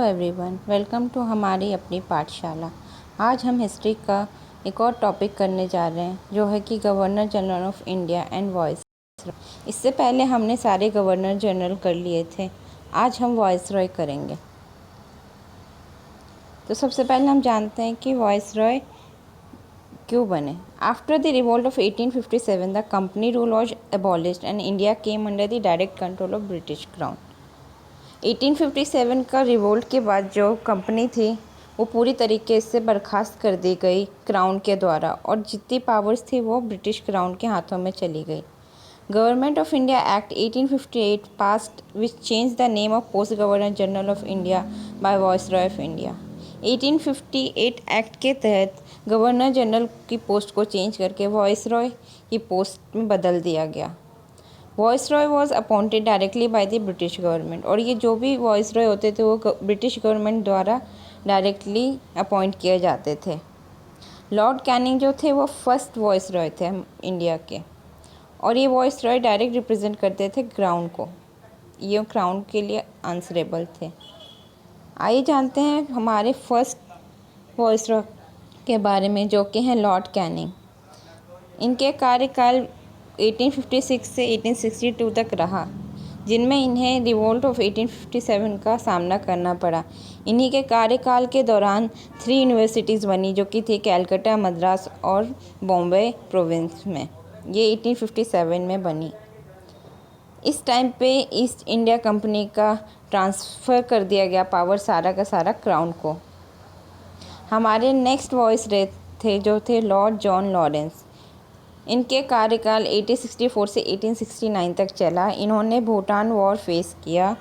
Everyone, welcome to हमारी अपनी पाठशाला। आज हम हिस्ट्री का एक और टॉपिक करने जा रहे हैं जो है कि governor general of India and viceroy. इससे पहले हमने सारे गवर्नर जनरल कर लिए थे, आज हम वॉइसरॉय करेंगे। तो सबसे पहले हम जानते हैं कि वॉइसरॉय क्यों बने। After the revolt of 1857 the company rule was abolished and India came under the direct control of British crown. 1857 का रिवोल्ट के बाद जो कंपनी थी वो पूरी तरीके से बर्खास्त कर दी गई क्राउन के द्वारा, और जितनी पावर्स थी वो ब्रिटिश क्राउन के हाथों में चली गई। Government of India act 1858 passed which change the name of post governor general of India by viceroy of India. 1858 act के तहत गवर्नर जनरल की पोस्ट को चेंज करके वॉइसरॉय की पोस्ट में बदल दिया गया। Viceroy was appointed directly by the British government, और ये जो भी वॉइसरॉय होते थे वो ब्रिटिश गवर्नमेंट द्वारा डायरेक्टली अपॉइंट किए जाते थे। लॉर्ड कैनिंग जो थे वो फर्स्ट वॉइसरॉय थे इंडिया के, और ये वॉइसरॉय डायरेक्ट रिप्रेजेंट करते थे क्राउन को, ये क्राउन के लिए आंसरेबल थे। आइए जानते हैं हमारे फर्स्ट वॉइसरॉय के बारे में जो कि हैं लॉर्ड कैनिंग। इनके कार्यकाल 1856 से 1862 तक रहा, जिनमें इन्हें रिवोल्ट ऑफ 1857 का सामना करना पड़ा। इन्हीं के कार्यकाल के दौरान 3 यूनिवर्सिटीज़ बनी जो कि थी कैलकाटा, मद्रास और बॉम्बे प्रोविंस में। ये 1857 में बनी। इस टाइम पे ईस्ट इंडिया कंपनी का ट्रांसफ़र कर दिया गया पावर सारा का सारा क्राउन को। हमारे नेक्स्ट वॉइसरॉय थे जो थे लॉर्ड जॉन लॉरेंस। इनके कार्यकाल 1864 से 1869 तक चला। इन्होंने भूटान वॉर फेस किया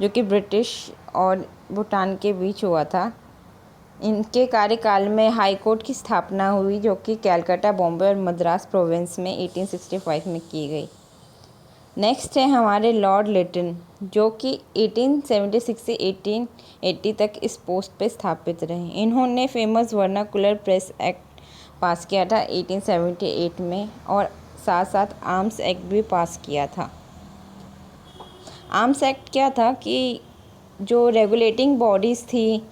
जो कि ब्रिटिश और भूटान के बीच हुआ था। इनके कार्यकाल में हाई कोर्ट की स्थापना हुई जो कि कैलकाटा, बॉम्बे और मद्रास प्रोविंस में 1865 में की गई। नेक्स्ट है हमारे लॉर्ड लिटन जो कि 1876 से 1880 तक इस पोस्ट पे स्थापित रहे। इन्होंने फेमस वर्नाकुलर प्रेस एक्ट पास किया था 1878 में, और साथ साथ आर्म्स एक्ट भी पास किया था। आर्म्स एक्ट क्या था कि जो रेगुलेटिंग बॉडीज़ थी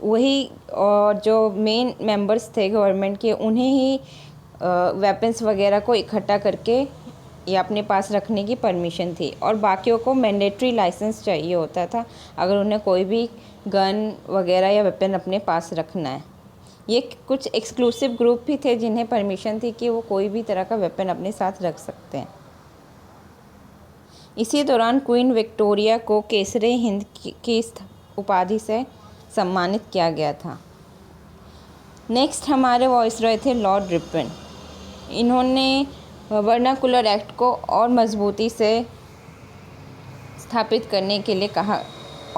वही, और जो मेन मेंबर्स थे गवर्नमेंट के उन्हें ही वेपन्स वगैरह को इकट्ठा करके या अपने पास रखने की परमिशन थी, और बाकियों को मैंडेटरी लाइसेंस चाहिए होता था अगर उन्हें कोई भी गन वगैरह या वेपन अपने पास रखना है। ये कुछ एक्सक्लूसिव ग्रुप भी थे जिन्हें परमिशन थी कि वो कोई भी तरह का वेपन अपने साथ रख सकते हैं। इसी दौरान क्वीन विक्टोरिया को केसरे हिंद की उपाधि से सम्मानित किया गया था। नेक्स्ट हमारे वॉइसरॉय थे लॉर्ड रिपन। इन्होंने वर्नाकुलर एक्ट को और मजबूती से स्थापित करने के लिए कहा,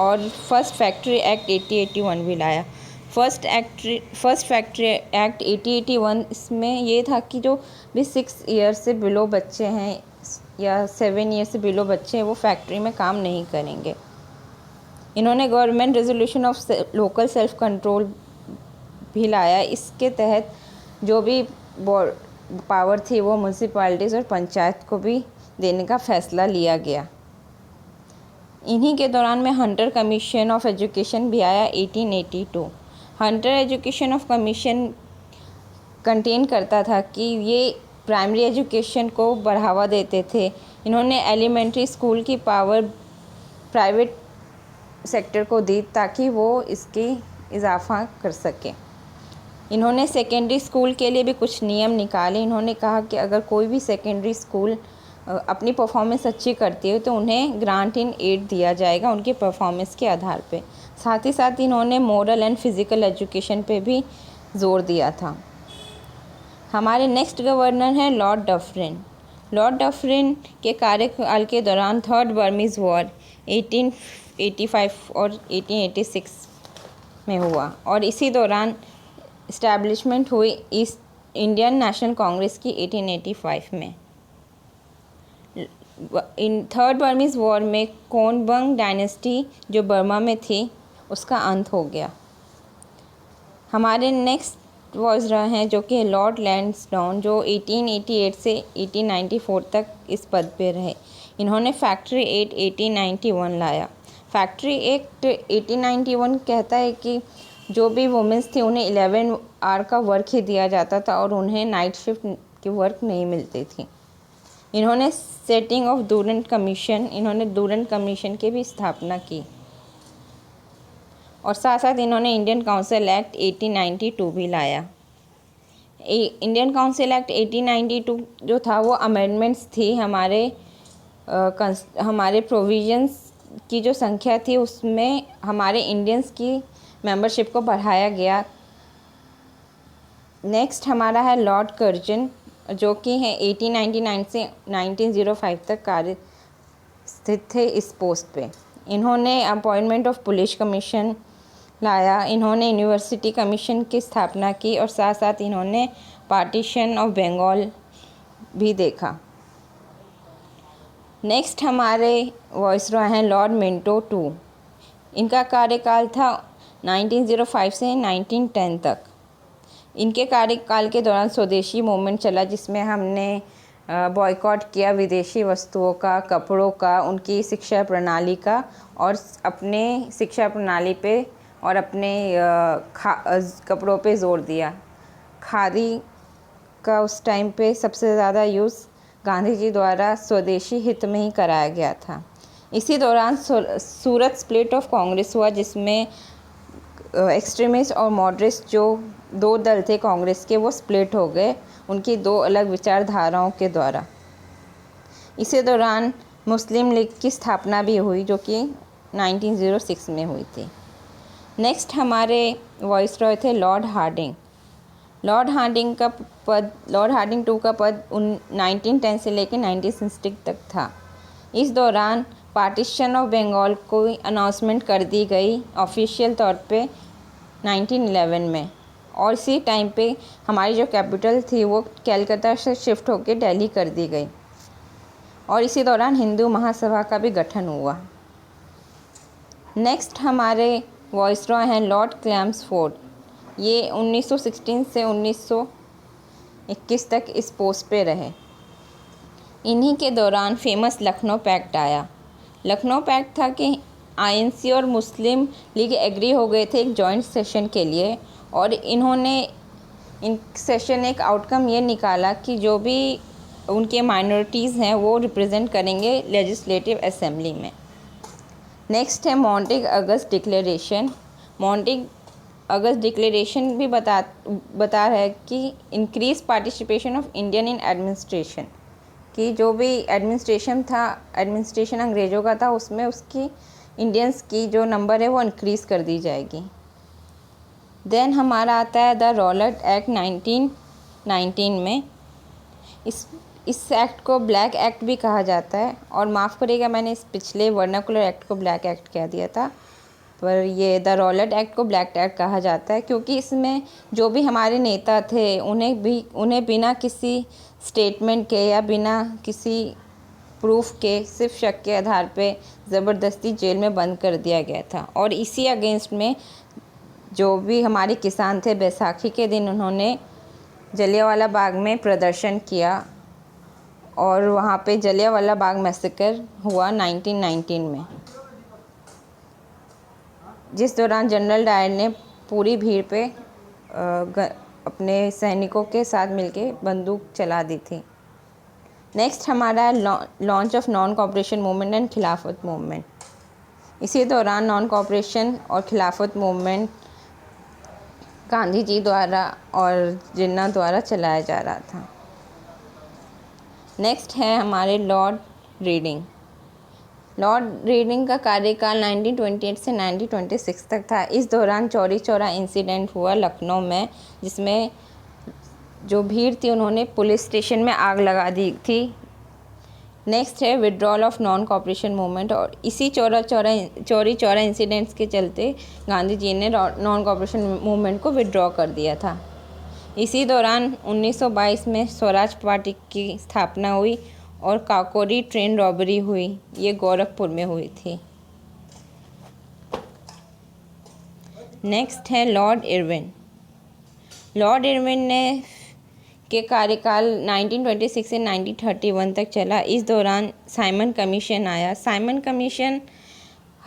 और फर्स्ट फैक्ट्री एक्ट 1881 भी लाया। फर्स्ट फैक्ट्री एक्ट 1881 इसमें ये था कि जो भी 6 ईयर से बिलो बच्चे हैं या 7 ईयर से बिलो बच्चे हैं वो फैक्ट्री में काम नहीं करेंगे। इन्होंने government resolution of local self control भी लाया। इसके तहत जो भी पावर थी वो म्यूनसिपैलिटीज़ और पंचायत को भी देने का फैसला लिया गया। इन्हीं के दौरान में हंटर कमीशन ऑफ एजुकेशन भी आया 1882। Hunter education of commission contain करता था कि ये प्राइमरी एजुकेशन को बढ़ावा देते थे। इन्होंने एलिमेंट्री स्कूल की पावर प्राइवेट सेक्टर को दी ताकि वो इसकी इजाफा कर सके। इन्होंने सेकेंडरी स्कूल के लिए भी कुछ नियम निकाले। इन्होंने कहा कि अगर कोई भी सेकेंडरी स्कूल अपनी परफॉर्मेंस अच्छी करती है तो उन्हें ग्रांट इन एड दिया जाएगा उनकी परफॉर्मेंस के आधार पे। साथ ही साथ इन्होंने मोरल एंड फिज़िकल एजुकेशन पे भी जोर दिया था। हमारे नेक्स्ट गवर्नर हैं लॉर्ड डफरिन। लॉर्ड डफरिन के कार्यकाल के दौरान 3rd बर्मीज़ वॉर 1885 और 1886 में हुआ, और इसी दौरान इस्टेब्लिशमेंट हुई ईस्ट इंडियन नेशनल कांग्रेस की 1885 में। इन 3rd बर्मीज़ वॉर में कोनबंग डायनेस्टी जो बर्मा में थी उसका अंत हो गया। हमारे नेक्स्ट वॉइसरॉय हैं जो कि लॉर्ड लैंसडाउन, जो 1888 से 1894 तक इस पद पे रहे। इन्होंने फैक्ट्री एक्ट 1891 लाया। फैक्ट्री एक्ट 1891 कहता है कि जो भी वुमेंस थी उन्हें 11 आवर का वर्क ही दिया जाता था और उन्हें नाइट शिफ्ट की वर्क नहीं मिलती थी। इन्होंने सेटिंग ऑफ डूरेंट कमीशन, इन्होंने डूरेंट कमीशन की भी स्थापना की और साथ साथ इन्होंने इंडियन काउंसिल एक्ट 1892 भी लाया। इंडियन काउंसिल एक्ट 1892 जो था वो अमेंडमेंट्स थी हमारे प्रोविजंस की जो संख्या थी उसमें हमारे इंडियंस की मेंबरशिप को बढ़ाया गया। नेक्स्ट हमारा है लॉर्ड कर्जन, जो कि है 1899 से 1905 तक कार्य स्थित थे इस पोस्ट पे। इन्होंने अपॉइंटमेंट ऑफ पुलिस कमीशन लाया, इन्होंने यूनिवर्सिटी कमीशन की स्थापना की और साथ साथ इन्होंने पार्टीशन ऑफ बंगाल भी देखा। नेक्स्ट हमारे वॉइसरॉय हैं लॉर्ड मिंटो टू। इनका कार्यकाल था 1905 से 1910 तक। इनके कार्यकाल के दौरान स्वदेशी मूवमेंट चला, जिसमें हमने बॉयकॉट किया विदेशी वस्तुओं का, कपड़ों का, उनकी शिक्षा प्रणाली का और अपने शिक्षा प्रणाली पे और अपने कपड़ों पे जोर दिया। खादी का उस टाइम पे सबसे ज़्यादा यूज़ गांधी जी द्वारा स्वदेशी हित में ही कराया गया था। इसी दौरान सूरत स्प्लिट ऑफ कांग्रेस हुआ, जिसमें एक्सट्रीमिस्ट और मॉडरेट्स जो दो दल थे कांग्रेस के वो स्प्लिट हो गए उनकी दो अलग विचारधाराओं के द्वारा। इसी दौरान मुस्लिम लीग की स्थापना भी हुई, जो कि 1906 में हुई थी। नेक्स्ट हमारे वॉइसरॉय थे Lord Hardinge. Lord Hardinge two का पद 1910 से लेकर 1960 तक था। इस दौरान पार्टीशन ऑफ बंगाल को अनाउंसमेंट कर दी गई ऑफिशियल तौर पे 1911 में और इसी टाइम पे हमारी जो कैपिटल थी वो कलकत्ता से शिफ्ट होकर दिल्ली कर दी गई और इसी दौरान हिंदू महासभा का भी गठन हुआ। नेक्स्ट हमारे वॉइसरॉय हैं लॉर्ड क्लेम्सफोर्ड। ये 1916 से 1921 तक इस पोस्ट पे रहे। इन्हीं के दौरान फेमस लखनऊ पैक्ट आया। लखनऊ पैक्ट था कि आईएनसी और मुस्लिम लीग एग्री हो गए थे एक जॉइंट सेशन के लिए और इन्होंने इन सेशन एक आउटकम ये निकाला कि जो भी उनके माइनॉरिटीज़ हैं वो रिप्रेजेंट करेंगे लेजिस्लेटिव असेंबली में। नेक्स्ट है मॉन्टेग अगस्त डिक्लेरेशन। मॉन्टेग अगस्त डिक्लेरेशन भी बता रहा है कि increase participation of Indian in administration, कि जो भी एडमिनिस्ट्रेशन अंग्रेज़ों का था उसमें उसकी इंडियंस की जो नंबर है वो इंक्रीज़ कर दी जाएगी। देन हमारा आता है द रॉलेट एक्ट 1919 में। इस एक्ट को ब्लैक एक्ट भी कहा जाता है और माफ़ करिएगा मैंने इस पिछले वर्नाकुलर एक्ट को ब्लैक एक्ट कह दिया था, पर ये द रॉलेट एक्ट को ब्लैक एक्ट कहा जाता है क्योंकि इसमें जो भी हमारे नेता थे उन्हें बिना किसी स्टेटमेंट के या बिना किसी प्रूफ के सिर्फ शक के आधार पे ज़बरदस्ती जेल में बंद कर दिया गया था। और इसी अगेंस्ट में जो भी हमारे किसान थे बैसाखी के दिन उन्होंने जलियांवाला बाग में प्रदर्शन किया और वहाँ पे जलियांवाला बाग मैसेकर हुआ 1919 में, जिस दौरान जनरल डायर ने पूरी भीड़ पे अपने सैनिकों के साथ मिलके बंदूक चला दी थी। नेक्स्ट हमारा है launch of non cooperation movement and खिलाफत मूवमेंट। इसी दौरान नॉन कॉपरेशन और खिलाफत मूवमेंट गांधी जी द्वारा और जिन्ना द्वारा चलाया जा रहा था। नेक्स्ट है हमारे लॉर्ड रीडिंग। लॉर्ड रीडिंग का कार्यकाल 1928 से 1926 तक था। इस दौरान चौरी चौरा इंसिडेंट हुआ लखनऊ में, जिसमें जो भीड़ थी उन्होंने पुलिस स्टेशन में आग लगा दी थी। नेक्स्ट है withdrawal of non cooperation movement और इसी चौरी चौरा इंसिडेंट्स के चलते गांधी जी ने नॉन कॉपरेशन मूवमेंट को विड्रॉ कर दिया था। इसी दौरान 1922 में स्वराज पार्टी की स्थापना हुई और काकोरी ट्रेन रॉबरी हुई, ये गोरखपुर में हुई थी। नेक्स्ट है लॉर्ड इरविन। लॉर्ड इरविन ने के कार्यकाल 1926 से 1931 तक चला। इस दौरान साइमन कमीशन आया। साइमन कमीशन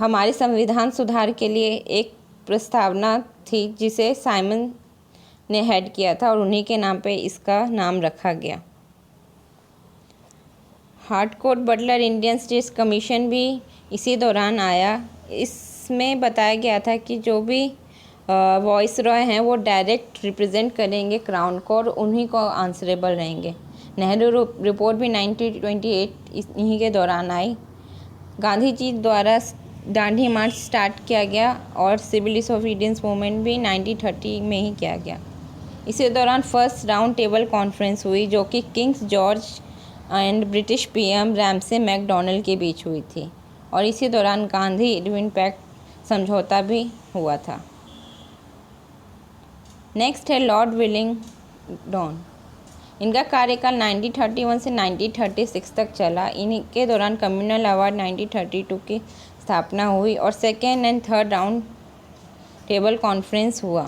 हमारे संविधान सुधार के लिए एक प्रस्तावना थी जिसे साइमन ने हेड किया था और उन्हीं के नाम पे इसका नाम रखा गया। Harcourt Butler Indian States Commission भी इसी दौरान आया। इसमें बताया गया था कि जो भी वॉइस रॉय हैं वो डायरेक्ट रिप्रेजेंट करेंगे क्राउन को और उन्हीं को आंसरेबल रहेंगे। नेहरू रिपोर्ट भी 1928 इन्हीं के दौरान आई। गांधी जी द्वारा दांडी मार्च स्टार्ट किया गया और सिविल डिसोबीडियंस मूवमेंट भी 1930 में ही किया गया। इसी दौरान फर्स्ट राउंड टेबल कॉन्फ्रेंस हुई जो कि kings George and British PM Ramsay MacDonald के बीच हुई थी और इसी दौरान गांधी इरविन पैक्ट समझौता भी हुआ था। नेक्स्ट है लॉर्ड विलिंगडन। इनका कार्यकाल 1931 से 1936 तक चला। इनके दौरान कम्युनल अवार्ड 1932 की स्थापना हुई और second and third round table conference हुआ।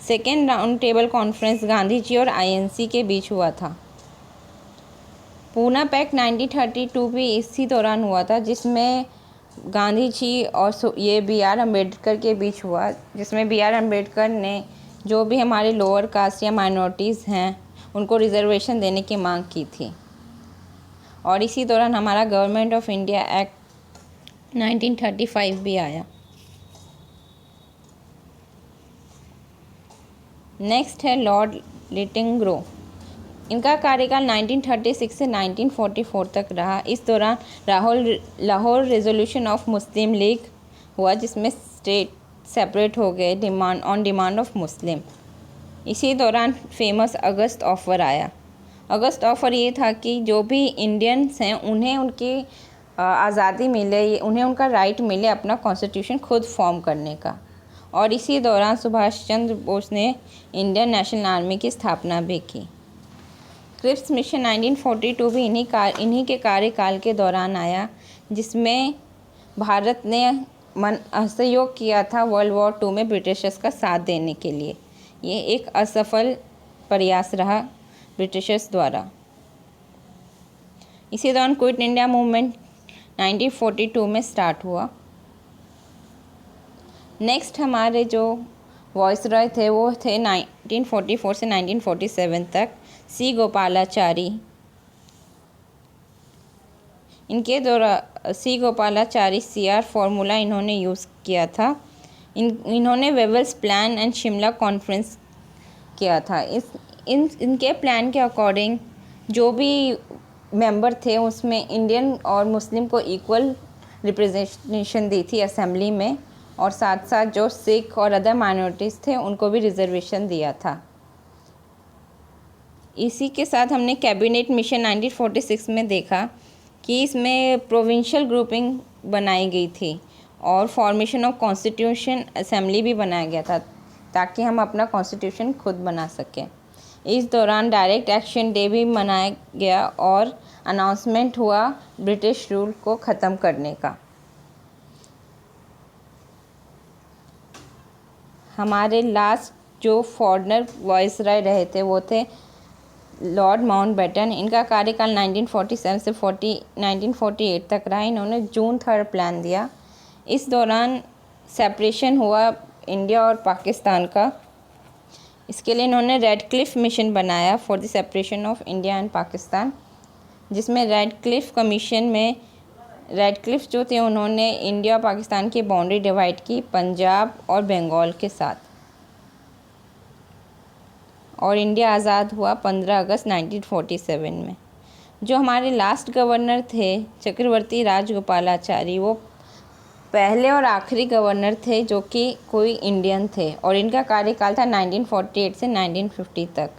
Second round table conference Gandhi ji और आईएनसी के बीच हुआ था। पूना पैक्ट 1932 भी इसी दौरान हुआ था जिसमें गांधी जी और ये बी.आर. अम्बेडकर के बीच हुआ, जिसमें बी.आर. अम्बेडकर ने जो भी हमारे लोअर कास्ट या माइनॉरिटीज़ हैं उनको रिजर्वेशन देने की मांग की थी। और इसी दौरान हमारा गवर्नमेंट ऑफ इंडिया एक्ट 1935 भी आया। नेक्स्ट है लॉर्ड लिटिलग्रो। इनका कार्यकाल 1936 से 1944 तक रहा। इस दौरान Lahore resolution of Muslim league हुआ जिसमें स्टेट सेपरेट हो गए डिमांड ऑफ मुस्लिम। इसी दौरान फेमस अगस्त ऑफर आया। अगस्त ऑफर ये था कि जो भी इंडियंस हैं उन्हें उनकी आज़ादी मिले, उन्हें उनका राइट मिले अपना कॉन्स्टिट्यूशन खुद फॉर्म करने का। और इसी दौरान सुभाष चंद्र बोस ने इंडियन नेशनल आर्मी की स्थापना भी की। क्रिप्स मिशन 1942 भी इन्हीं के कार्यकाल के दौरान आया जिसमें भारत ने सहयोग किया था वर्ल्ड वॉर 2 में ब्रिटिशर्स का साथ देने के लिए। ये एक असफल प्रयास रहा ब्रिटिशर्स द्वारा। इसी दौरान क्विट इंडिया मूवमेंट 1942 में स्टार्ट हुआ। नेक्स्ट हमारे जो वॉइसरॉय थे वो थे 1944 से 1947 तक सी गोपालाचारी। इनके द्वारा सी गोपालाचारी CR फॉर्मूला इन्होंने यूज़ किया था। इन्होंने Wavell's plan and Shimla conference किया था। इनके प्लान के अकॉर्डिंग जो भी मेंबर थे उसमें इंडियन और मुस्लिम को इक्वल रिप्रेजेंटेशन दी थी असेंबली में और साथ साथ जो सिख और अदर माइनॉरिटीज़ थे उनको भी रिजर्वेशन दिया था। इसी के साथ हमने कैबिनेट मिशन 1946 में देखा कि इसमें प्रोविंशियल ग्रुपिंग बनाई गई थी और फॉर्मेशन ऑफ कॉन्स्टिट्यूशन असेंबली भी बनाया गया था ताकि हम अपना कॉन्स्टिट्यूशन खुद बना सकें। इस दौरान डायरेक्ट एक्शन डे भी मनाया गया और अनाउंसमेंट हुआ ब्रिटिश रूल को ख़त्म करने का। हमारे लास्ट जो फॉरेनर वॉइसरॉय रहे थे वो थे लॉर्ड माउंटबेटन। इनका कार्यकाल 1947 से 1948 तक रहा। इन्होंने जून 3 प्लान दिया। इस दौरान सेपरेशन हुआ इंडिया और पाकिस्तान का। इसके लिए इन्होंने रेड क्लिफ मिशन बनाया for the separation of India and Pakistan, जिसमें रेड क्लिफ कमीशन में रेड क्लिफ जो थे उन्होंने इंडिया और पाकिस्तान की बाउंड्री डिवाइड की पंजाब और बंगाल के साथ। और इंडिया आज़ाद हुआ 15 अगस्त 1947 में। जो हमारे लास्ट गवर्नर थे चक्रवर्ती राजगोपालाचारी, वो पहले और आखिरी गवर्नर थे जो कि कोई इंडियन थे और इनका कार्यकाल था 1948 से 1950 तक।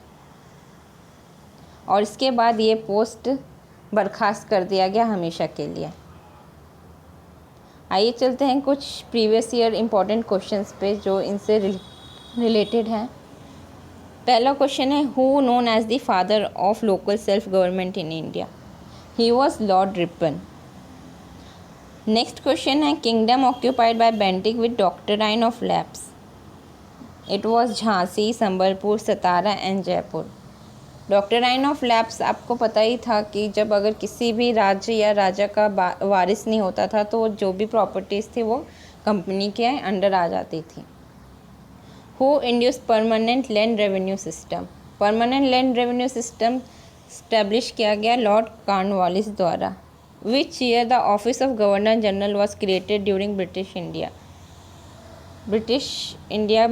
और इसके बाद ये पोस्ट बर्खास्त कर दिया गया हमेशा के लिए। आइए चलते हैं कुछ प्रीवियस ईयर इम्पोर्टेंट क्वेश्चंस पे जो इनसे रिलेटेड हैं। पहला क्वेश्चन है who known as the father of local self government in India? He was lord Ripon. Next question है kingdom occupied by Bentinck with doctrine of lapse? It was Jhansi, Sambalpur, Satara and Jaipur. Doctrine of lapse आपको पता ही था कि जब अगर किसी भी राज्य या राजा का वारिस नहीं होता था तो जो भी प्रॉपर्टीज़ थी वो कंपनी के अंडर आ जाती थी। Who induce permanent land revenue system? Permanent land revenue system establish किया गया लॉर्ड कॉर्नवालिस द्वारा। Which year the office of governor general was created during British India? British India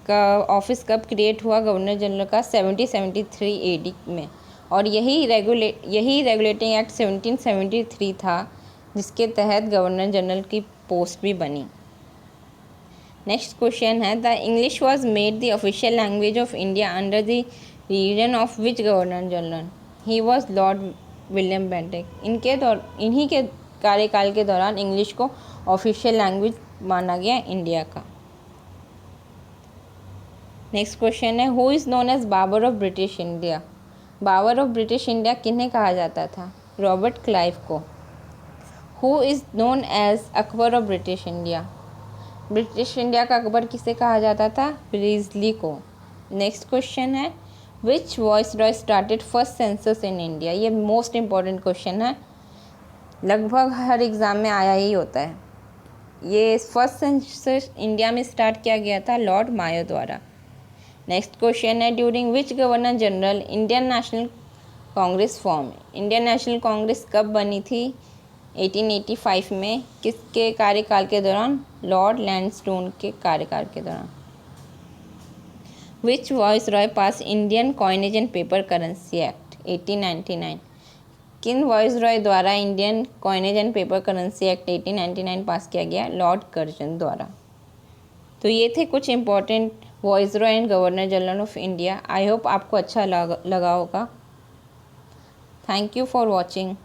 का ऑफिस कब क्रिएट हुआ governor general का? 1773 AD में। और यही रेगुलेटिंग एक्ट 1773 था जिसके तहत गवर्नर जनरल की पोस्ट भी बनी। नेक्स्ट क्वेश्चन है the English was made the official language of India under the region of which governor general? He was Lord William Bentinck. इन्हीं के कार्यकाल के दौरान इंग्लिश को ऑफिशियल लैंग्वेज माना गया इंडिया का। नेक्स्ट क्वेश्चन है who is known as Babar of British India? Babar of British India किन्हें कहा जाता था? रॉबर्ट क्लाइव को। Who is known as Akbar of British India? British India का अकबर किसे कहा जाता था? रिजली को। नेक्स्ट क्वेश्चन है which viceroy started first census in India? ये मोस्ट इम्पॉर्टेंट क्वेश्चन है, लगभग हर एग्ज़ाम में आया ही होता है। ये फर्स्ट सेंसस इंडिया में स्टार्ट किया गया था लॉर्ड मायो द्वारा। नेक्स्ट क्वेश्चन है during which governor general Indian national Congress form? Indian national Congress कब बनी थी? 1885 में। किसके कार्यकाल के दौरान? लॉर्ड लैंडस्टोन के कार्यकाल के दौरान। Which viceroy pass Indian coinage and paper currency act? 1899। किन वाइसरॉय द्वारा Indian coinage and paper currency act 1899 pass किया गया? लॉर्ड कर्जन द्वारा। तो ये थे कुछ important viceroy and governor general of India. I hope आपको अच्छा लगा होगा। Thank you for watching.